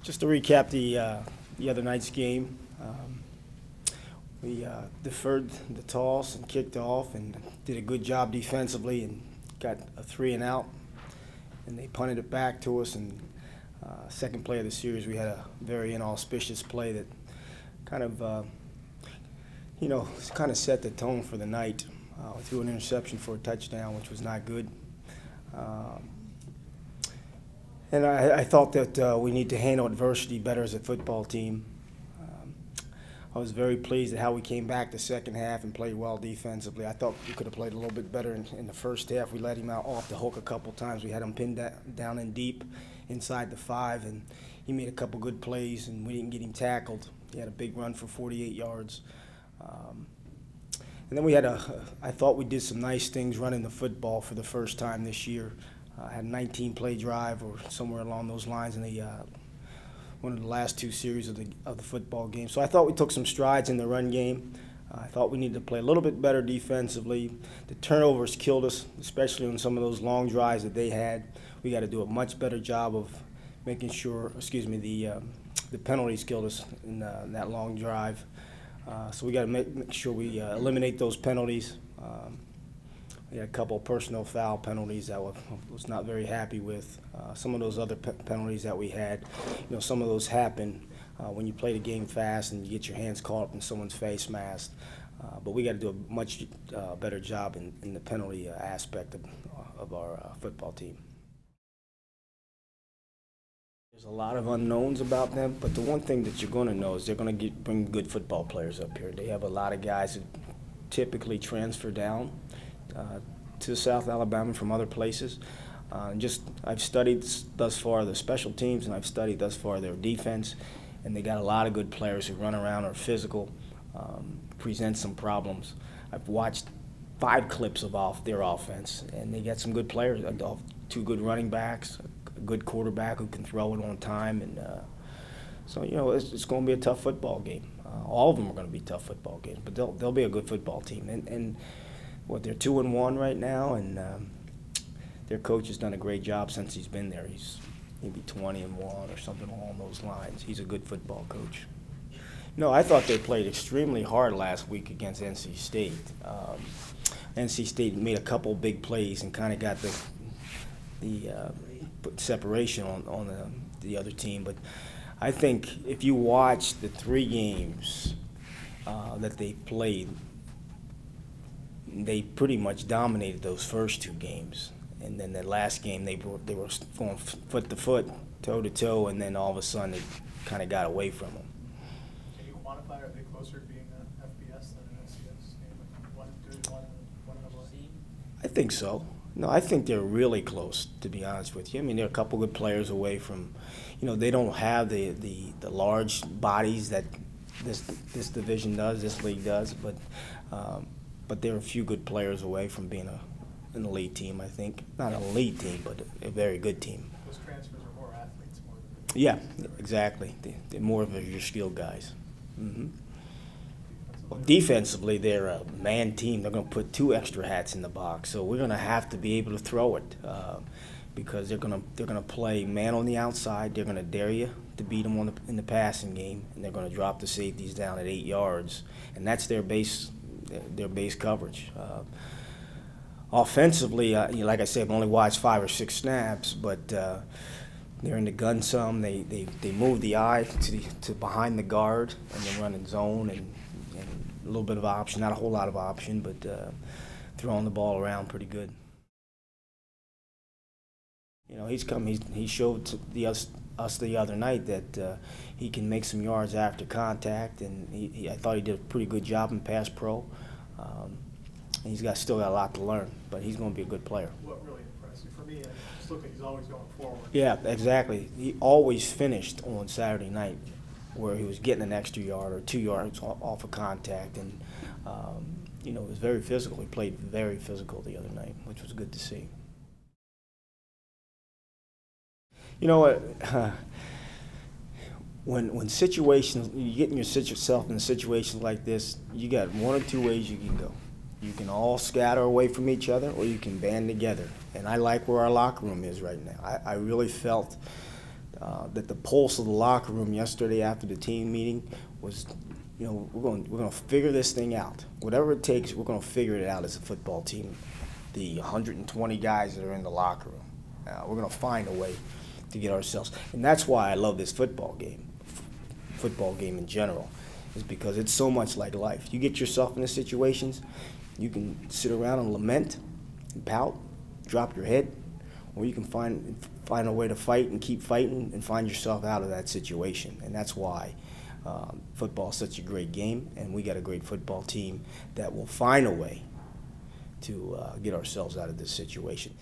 Just to recap the other night's game, we deferred the toss and kicked off and did a good job defensively and got a 3-and-out. And they punted it back to us. And second play of the series, we had a very inauspicious play that kind of, kind of set the tone for the night. We threw an interception for a touchdown, which was not good. And I thought that we need to handle adversity better as a football team. I was very pleased at how we came back the second half and played well defensively. I thought we could have played a little bit better in the first half. We let him out off the hook a couple times. We had him pinned down in deep inside the 5, and he made a couple good plays, and we didn't get him tackled. He had a big run for 48 yards. And then we had I thought we did some nice things running the football for the first time this year. Had a 19-play drive or somewhere along those lines in one of the last two series of the football game. So I thought we took some strides in the run game. I thought we needed to play a little bit better defensively. The turnovers killed us, especially on some of those long drives that they had. We got to do a much better job of making sure, the penalties killed us in that long drive. So we got to make sure we eliminate those penalties. We had a couple of personal foul penalties that was not very happy with. Some of those other penalties that we had, some of those happen when you play the game fast and you get your hands caught up in someone's face mask. But we got to do a much better job in the penalty aspect of our football team. There's a lot of unknowns about them, but the one thing that you're going to know is they're going to bring good football players up here. They have a lot of guys who typically transfer down to South Alabama from other places. I've studied thus far the special teams, and I've studied thus far their defense, and they got a lot of good players who run around, are physical, present some problems. I've watched 5 clips of their offense, and they got some good players, 2 good running backs, a good quarterback who can throw it on time, and so it's going to be a tough football game. All of them are going to be tough football games, but they'll be a good football team. And they're 2-1 right now, and their coach has done a great job since he's been there. He's maybe 20-1 or something along those lines. He's a good football coach. No, I thought they played extremely hard last week against NC State. NC State made a couple big plays and kind of got the separation on the other team. But I think if you watch the 3 games that they played, they pretty much dominated those first 2 games. And then the last game, they were going foot to foot, toe to toe, and then all of a sudden they kind of got away from them. Can you quantify, are they closer to being an FBS than an FCS game? One good, one away? I think so. No, I think they're really close, to be honest with you. I mean, they're a couple good players away from, they don't have the large bodies that this division does, this league does, but they're a few good players away from being an elite team, I think. Not an elite team, but a very good team. Those transfers are more athletes, more than yeah, exactly. They're more of your skilled guys. Mm-hmm. Well, defensively, they're a man team. They're going to put 2 extra hats in the box, so we're going to have to be able to throw it because they're going to play man on the outside. They're going to dare you to beat them in the passing game, and they're going to drop the safeties down at 8 yards, and that's their base coverage. Offensively, like I said, I've only watched 5 or 6 snaps, but they're in the gun some. They move the eye to behind the guard, and they run in zone and a little bit of option, not a whole lot of option, but throwing the ball around pretty good. He showed to us the other night that he can make some yards after contact, and I thought he did a pretty good job in pass pro. And he's still got a lot to learn, but he's going to be a good player. What really impressed you? For me, I just look like he's always going forward. Yeah, exactly. He always finished on Saturday night where he was getting an extra yard or 2 yards off of contact, and it was very physical. He played very physical the other night, which was good to see. You know what? When situations, you get yourself in situations like this, you got 1 or 2 ways you can go. You can all scatter away from each other, or you can band together. And I like where our locker room is right now. I really felt that the pulse of the locker room yesterday after the team meeting was, you know, we're going to figure this thing out. Whatever it takes, we're going to figure it out as a football team. The 120 guys that are in the locker room, we're going to find a way to get ourselves. And that's why I love this football game in general, is because it's so much like life. You get yourself into situations, you can sit around and lament and pout, drop your head, or you can find a way to fight and keep fighting and find yourself out of that situation. And that's why football is such a great game, and we got a great football team that will find a way to get ourselves out of this situation.